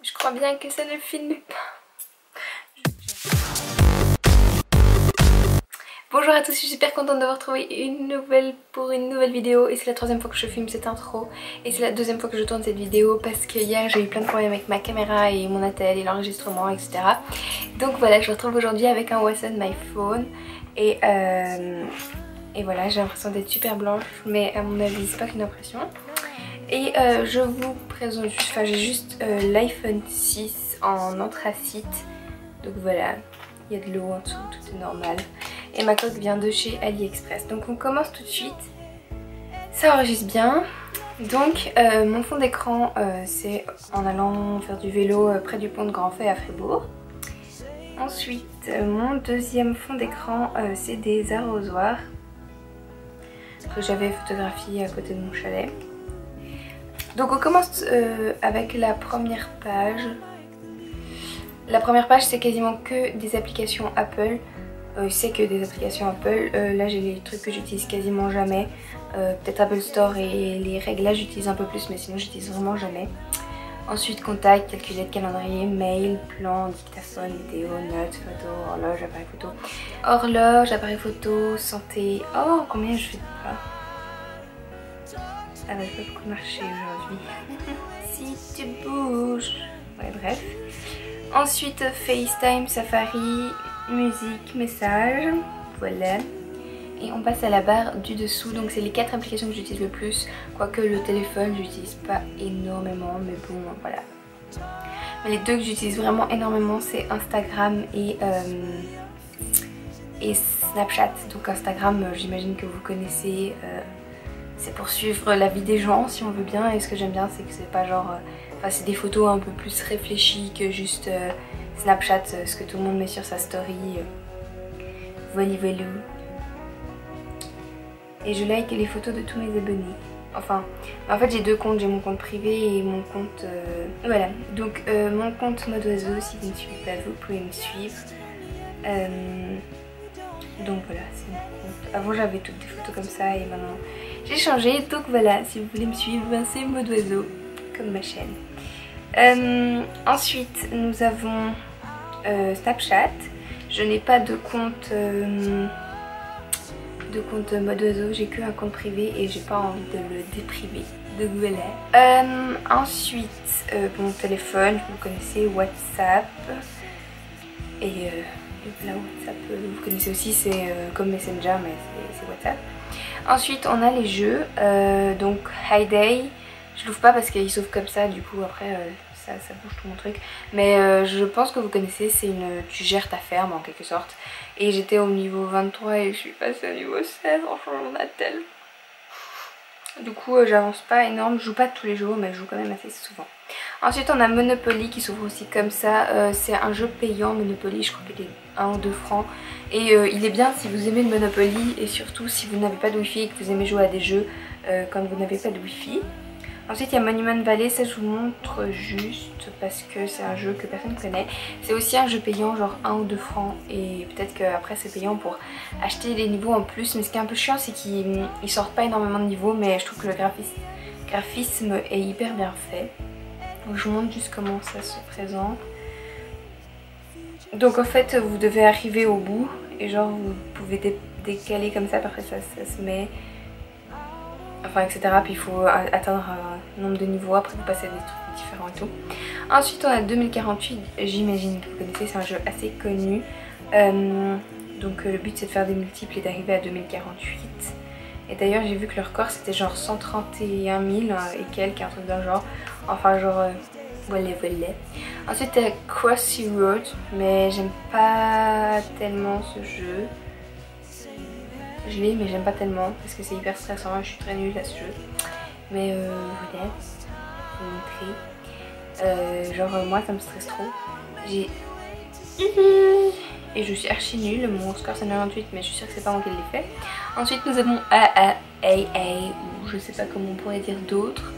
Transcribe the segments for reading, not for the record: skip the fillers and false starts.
Je crois bien que ça ne filme pas. Bonjour à tous, je suis super contente de vous retrouver pour une nouvelle vidéo. Et c'est la troisième fois que je filme cette intro. Et c'est la deuxième fois que je tourne cette vidéo parce que hier j'ai eu plein de problèmes avec ma caméra et mon attel et l'enregistrement, etc. Donc voilà, je vous retrouve aujourd'hui avec un What's on my phone. Et voilà, j'ai l'impression d'être super blanche, mais à mon avis c'est pas qu'une impression. Et je vous présente juste, enfin j'ai juste l'iPhone 6 en anthracite. Donc voilà, il y a de l'eau en dessous, tout est normal. Et ma coque vient de chez AliExpress. Donc on commence tout de suite. Ça enregistre bien. Donc mon fond d'écran c'est en allant faire du vélo près du pont de Grand-Fay à Fribourg. Ensuite mon deuxième fond d'écran c'est des arrosoirs que j'avais photographiés à côté de mon chalet. Donc on commence avec la première page. La première page c'est quasiment que des applications Apple. C'est que des applications Apple. Là j'ai les trucs que j'utilise quasiment jamais. Peut-être Apple Store et les réglages j'utilise un peu plus, mais sinon j'utilise vraiment jamais. Ensuite contact, calculette, calendrier, mail, plan, dictaphone, vidéo, notes, photo, horloge, appareil photo. Horloge, appareil photo, santé. Oh combien je fais de pas. Ah bah j'ai pas beaucoup marché aujourd'hui. Si tu bouges. Ouais bref. Ensuite FaceTime, Safari, musique, message, voilà. Et on passe à la barre du dessous, donc c'est les 4 applications que j'utilise le plus. Quoique le téléphone j'utilise pas énormément, mais bon voilà. Mais les deux que j'utilise vraiment énormément c'est Instagram et Snapchat. Donc Instagram j'imagine que vous connaissez, c'est pour suivre la vie des gens si on veut bien. Et ce que j'aime bien c'est que c'est pas genre... Enfin c'est des photos un peu plus réfléchies que juste Snapchat, ce que tout le monde met sur sa story. Voilà. Et je like les photos de tous mes abonnés. Enfin, en fait j'ai deux comptes, j'ai mon compte privé et mon compte... Voilà, donc mon compte mode oiseau, si vous ne suivez pas vous pouvez me suivre. Donc voilà, c'est mon compte. Avant j'avais toutes des photos comme ça et maintenant j'ai changé. Donc voilà, si vous voulez me suivre, ben, c'est mode oiseau, comme ma chaîne. Ensuite nous avons Snapchat. Je n'ai pas de compte mode oiseau, j'ai que un compte privé et j'ai pas envie de le déprimer. Donc voilà. Ensuite mon téléphone, vous connaissez WhatsApp. Et là WhatsApp vous connaissez aussi, c'est comme Messenger mais c'est WhatsApp. Ensuite on a les jeux, donc High Day. Je l'ouvre pas parce qu'il s'ouvre comme ça, du coup après ça bouge tout mon truc. Mais je pense que vous connaissez, c'est tu gères ta ferme en quelque sorte. Et j'étais au niveau 23 et je suis passée au niveau 16 en changeant d'attel. Du coup j'avance pas énorme, je joue pas tous les jours mais je joue quand même assez souvent. Ensuite on a Monopoly qui s'ouvre aussi comme ça, c'est un jeu payant Monopoly, je crois qu'il est 1 ou 2 francs. Et il est bien si vous aimez le Monopoly et surtout si vous n'avez pas de wifi et que vous aimez jouer à des jeux quand vous n'avez pas de wifi. Ensuite il y a Monument Valley, ça je vous montre juste parce que c'est un jeu que personne ne connaît. C'est aussi un jeu payant genre 1 ou 2 francs et peut-être qu'après c'est payant pour acheter des niveaux en plus. Mais ce qui est un peu chiant c'est qu'ils sortent pas énormément de niveaux, mais je trouve que le graphisme est hyper bien fait. Donc je vous montre juste comment ça se présente. Donc en fait vous devez arriver au bout et genre vous pouvez décaler comme ça, après ça se met... Enfin etc, puis il faut atteindre un nombre de niveaux, après vous passez à des trucs différents et tout. Ensuite on a 2048, j'imagine que vous connaissez, c'est un jeu assez connu. Donc le but c'est de faire des multiples et d'arriver à 2048. Et d'ailleurs j'ai vu que le record c'était genre 131 000 et quelques, un truc d'un genre. Enfin genre voilà. Ensuite il y a Crossy Road, mais j'aime pas tellement ce jeu. Je l'ai mais j'aime pas tellement parce que c'est hyper stressant et je suis très nulle à ce jeu. Mais voilà, je vais vous montrer. Genre moi ça me stresse trop. J'ai... Et je suis archi nulle, mon score c'est 98 mais je suis sûre que c'est pas moi qui l'ai fait. Ensuite nous avons AAAA, ou je sais pas comment on pourrait dire d'autres.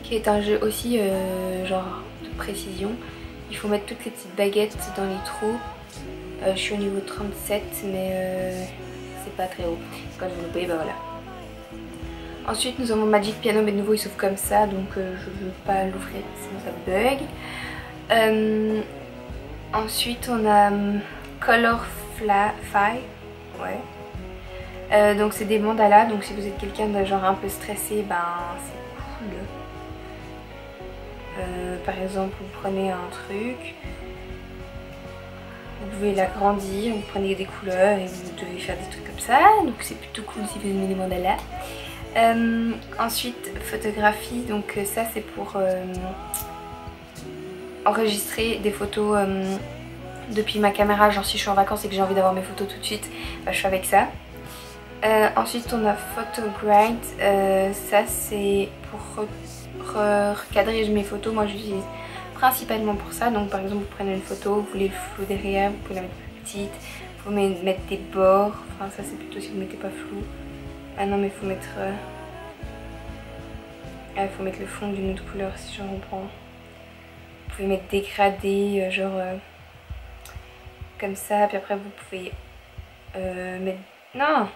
Qui est un jeu aussi genre de précision. Il faut mettre toutes les petites baguettes dans les trous. Je suis au niveau 37 mais c'est pas très haut. Quand vous loupez, bah voilà. Ensuite nous avons Magic Piano, mais de nouveau il s'ouvre comme ça, donc je veux pas l'ouvrir sinon ça bug. Ensuite on a Colorfly, ouais. Donc c'est des mandalas, donc si vous êtes quelqu'un de genre un peu stressé, ben c'est cool. Par exemple vous prenez un truc, vous pouvez l'agrandir, vous prenez des couleurs et vous devez faire des trucs comme ça, donc c'est plutôt cool si vous aimez les mandalas. Ensuite photographie, donc ça c'est pour enregistrer des photos depuis ma caméra, genre si je suis en vacances et que j'ai envie d'avoir mes photos tout de suite, bah, je fais avec ça. Ensuite on a Photogrid, ça c'est pour recadrer mes photos, moi j'utilise principalement pour ça. Donc par exemple vous prenez une photo, vous voulez le flou derrière, vous pouvez la mettre plus petite, vous pouvez mettre des bords, enfin ça c'est plutôt si vous ne mettez pas flou. Ah non mais il faut mettre faut mettre le fond d'une autre couleur si je reprends. Vous pouvez mettre dégradé, genre comme ça, puis après vous pouvez mettre... Non!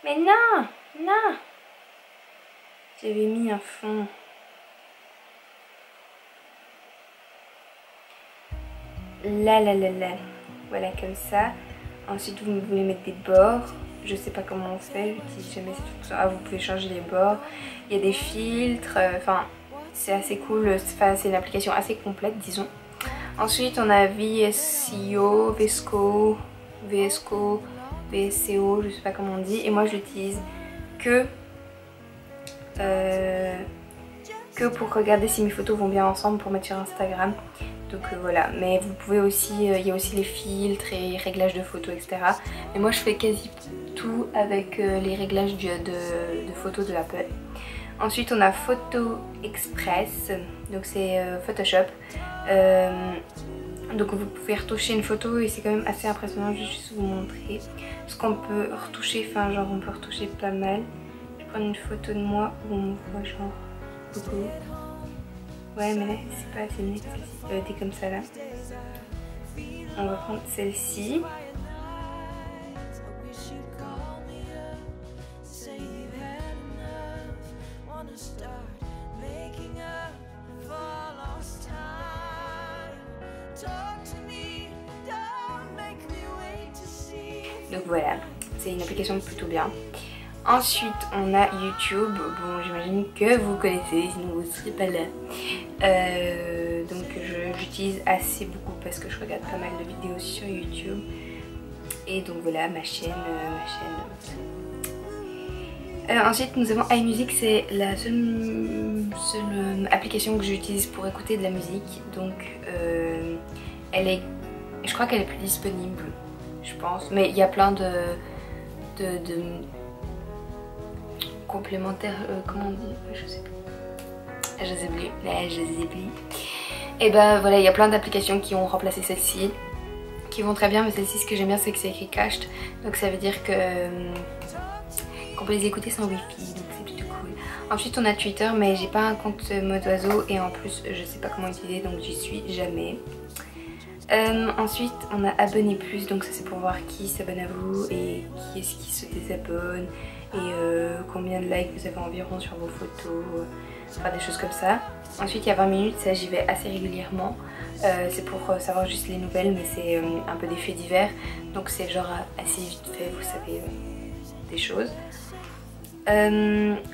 Mais non! Non! J'avais mis un fond. Là. Voilà, comme ça. Ensuite vous voulez mettre des bords. Je sais pas comment on fait, j'utilise jamais cette fonction. Ah, vous pouvez changer les bords. Il y a des filtres, enfin c'est assez cool, c'est une application assez complète disons. Ensuite on a VSCO, VSCO, je sais pas comment on dit, et moi je l'utilise que pour regarder si mes photos vont bien ensemble pour mettre sur Instagram. Donc voilà, mais vous pouvez aussi, il y a aussi les filtres et réglages de photos, etc. Mais moi je fais quasi tout avec les réglages de photos de Apple. Ensuite on a Photo Express, donc c'est Photoshop. Donc vous pouvez retoucher une photo et c'est quand même assez impressionnant, je vais juste vous montrer ce qu'on peut retoucher, enfin genre on peut retoucher pas mal. Je vais prendre une photo de moi où on me voit genre beaucoup. Ouais mais là c'est pas assez net celle-ci, elle était comme ça là. On va prendre celle-ci. Donc voilà, c'est une application plutôt bien. Ensuite on a YouTube, bon j'imagine que vous connaissez, sinon vous ne serez pas là. Donc j'utilise assez beaucoup parce que je regarde pas mal de vidéos sur YouTube. Et donc voilà ma chaîne. Ensuite nous avons iMusic, c'est la seule application que j'utilise pour écouter de la musique. Donc je crois qu'elle est plus disponible, je pense. Mais il y a plein de complémentaires, comment on dit, je sais plus. Et ben voilà, il y a plein d'applications qui ont remplacé celle-ci, qui vont très bien, mais celle-ci ce que j'aime bien c'est que c'est écrit cached, donc ça veut dire que qu'on peut les écouter sans wifi, donc c'est plutôt cool. Ensuite on a Twitter, mais j'ai pas un compte mode oiseau et en plus je sais pas comment utiliser, donc j'y suis jamais. Ensuite on a abonné plus, donc ça c'est pour voir qui s'abonne à vous et qui est-ce qui se désabonne et combien de likes vous avez environ sur vos photos, enfin des choses comme ça. Ensuite il y a 20 minutes, ça j'y vais assez régulièrement, c'est pour savoir juste les nouvelles, mais c'est un peu des faits divers, donc c'est genre assez vite fait, vous savez, des choses.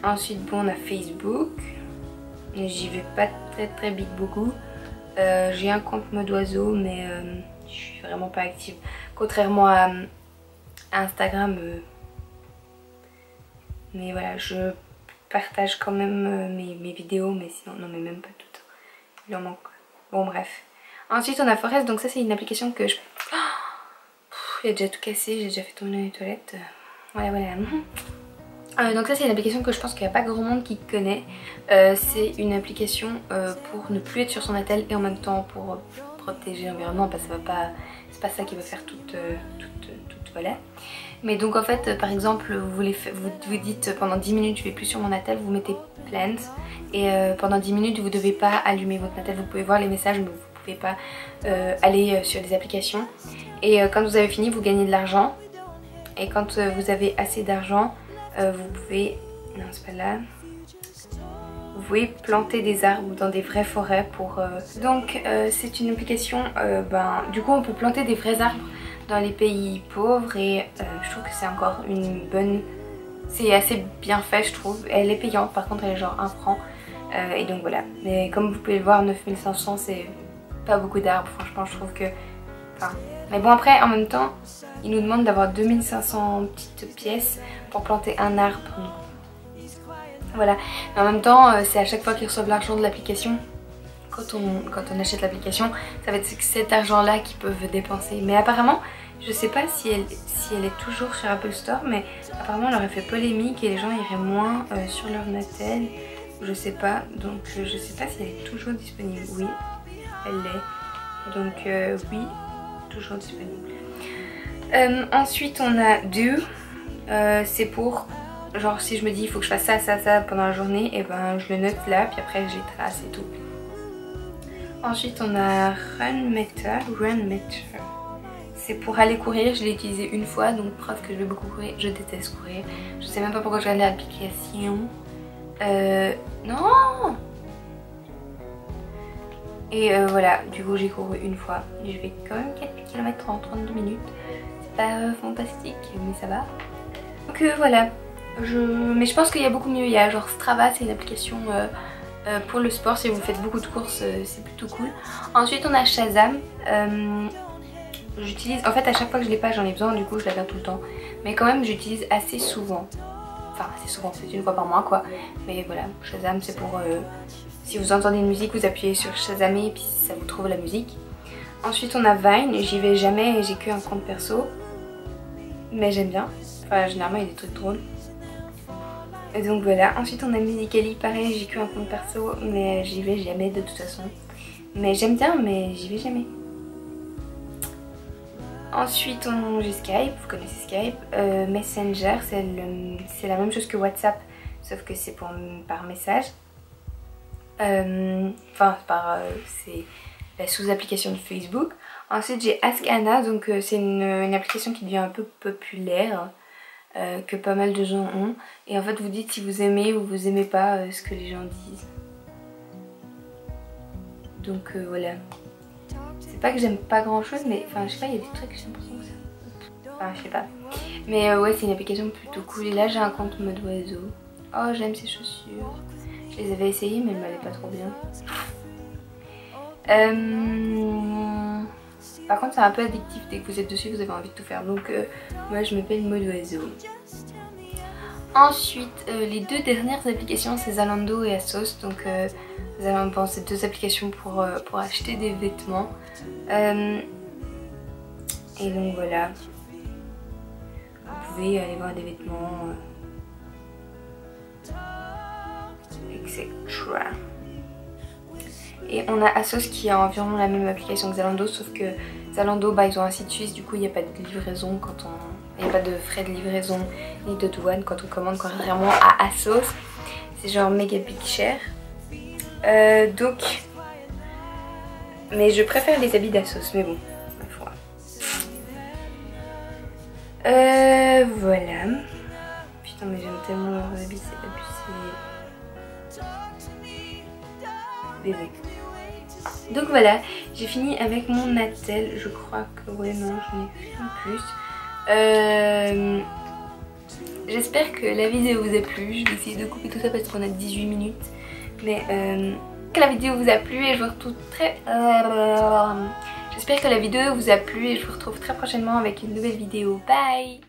Ensuite bon on a Facebook, j'y vais pas très vite beaucoup. J'ai un compte mode oiseau mais je suis vraiment pas active, contrairement à Instagram, mais voilà je partage quand même mes vidéos, mais sinon non mais même pas toutes, il en manque. Bon bref. Ensuite on a Forest, donc ça c'est une application que je... il a déjà tout cassé, j'ai déjà fait tourner les toilettes, voilà. Donc ça c'est une application que je pense qu'il n'y a pas grand monde qui connaît. C'est une application pour ne plus être sur son attel et en même temps pour protéger l'environnement, parce que c'est pas ça qui va faire toute voilà. Mais donc en fait par exemple vous dites pendant 10 minutes je vais plus sur mon attel, vous mettez plant et pendant 10 minutes vous devez pas allumer votre attel, vous pouvez voir les messages mais vous pouvez pas aller sur des applications. Et quand vous avez fini vous gagnez de l'argent, et quand vous avez assez d'argent vous pouvez Non, c'est pas là. Vous pouvez planter des arbres dans des vraies forêts pour... Donc c'est une application, du coup on peut planter des vrais arbres dans les pays pauvres et je trouve que c'est encore une bonne... C'est assez bien fait je trouve. Elle est payante par contre, elle est genre 1 franc. Et donc voilà. Mais comme vous pouvez le voir, 9500 c'est pas beaucoup d'arbres. Franchement je trouve que... Enfin... Mais bon après en même temps, ils nous demandent d'avoir 2500 petites pièces pour planter un arbre. Donc, voilà. Mais en même temps, c'est à chaque fois qu'ils reçoivent l'argent de l'application. Quand on achète l'application, ça va être cet argent là qu'ils peuvent dépenser. Mais apparemment, je sais pas si elle est toujours sur Apple Store, mais apparemment elle aurait fait polémique et les gens iraient moins sur leur Natel. Je sais pas, donc je sais pas si elle est toujours disponible. Oui, elle l'est. Donc oui, toujours disponible. Ensuite on a Do. C'est pour, genre si je me dis il faut que je fasse ça pendant la journée, et ben je le note là, puis après je les trace et tout. Ensuite on a Run Meter. C'est pour aller courir, je l'ai utilisé une fois, donc preuve que je vais beaucoup courir. Je déteste courir. Je sais même pas pourquoi je regarde l'application. Non. Et voilà, du coup j'ai couru une fois. Je vais quand même 4 km en 32 minutes. C'est pas fantastique, mais ça va. Donc voilà. Mais je pense qu'il y a beaucoup mieux. Il y a genre Strava, c'est une application pour le sport. Si vous faites beaucoup de courses, c'est plutôt cool. Ensuite on a Shazam. J'utilise, en fait à chaque fois que je l'ai pas j'en ai besoin, du coup je la garde tout le temps. Mais quand même j'utilise assez souvent. Enfin assez souvent, c'est une fois par mois quoi. Mais voilà, Shazam c'est pour... si vous entendez une musique, vous appuyez sur Shazamer et puis ça vous trouve la musique. Ensuite on a Vine, j'y vais jamais et j'ai qu'un compte perso. Mais j'aime bien. Enfin généralement il y a des trucs drôles. Et donc voilà, ensuite on a Musical.ly, pareil j'ai qu'un compte perso mais j'y vais jamais de toute façon. Mais j'aime bien mais j'y vais jamais. Ensuite j'ai Skype, vous connaissez Skype. Messenger, c'est la même chose que WhatsApp, sauf que c'est par message. C'est la sous-application de Facebook. Ensuite j'ai Ask Anna, donc c'est une application qui devient un peu populaire, que pas mal de gens ont. Et en fait vous dites si vous aimez ou vous aimez pas ce que les gens disent. Donc voilà. C'est pas que j'aime pas grand chose, mais enfin je sais pas, il y a des trucs que j'ai l'impression que ça... Enfin je sais pas. Mais ouais c'est une application plutôt cool. Et là j'ai un compte mode oiseau. Oh j'aime ces chaussures. Je les avais essayées mais elles m'allaient pas trop bien. Par contre c'est un peu addictif, dès que vous êtes dessus vous avez envie de tout faire. Donc moi je m'appelle mode oiseau. Ensuite les deux dernières applications c'est Zalando et ASOS. Donc bon, c'est deux applications pour acheter des vêtements. Et donc voilà. Vous pouvez aller voir des vêtements. Etc. Et on a ASOS qui a environ la même application que Zalando, sauf que Zalando ils ont un site suisse, du coup il n'y a pas de livraison quand on... Il n'y a pas de frais de livraison ni de douane quand on commande, contrairement à ASOS. C'est genre méga big cher. Donc... Mais je préfère les habits d'ASOS, mais bon, ma foi. Voilà. Putain mais j'aime tellement leurs habits, c'est abusé. Bébé. Donc voilà, j'ai fini avec mon Natel. Je crois que ouais non, je n'ai rien plus. J'espère que la vidéo vous a plu. Je vais essayer de couper tout ça parce qu'on a 18 minutes. Mais que la vidéo vous a plu et je vous retrouve très... J'espère que la vidéo vous a plu et je vous retrouve très prochainement avec une nouvelle vidéo. Bye.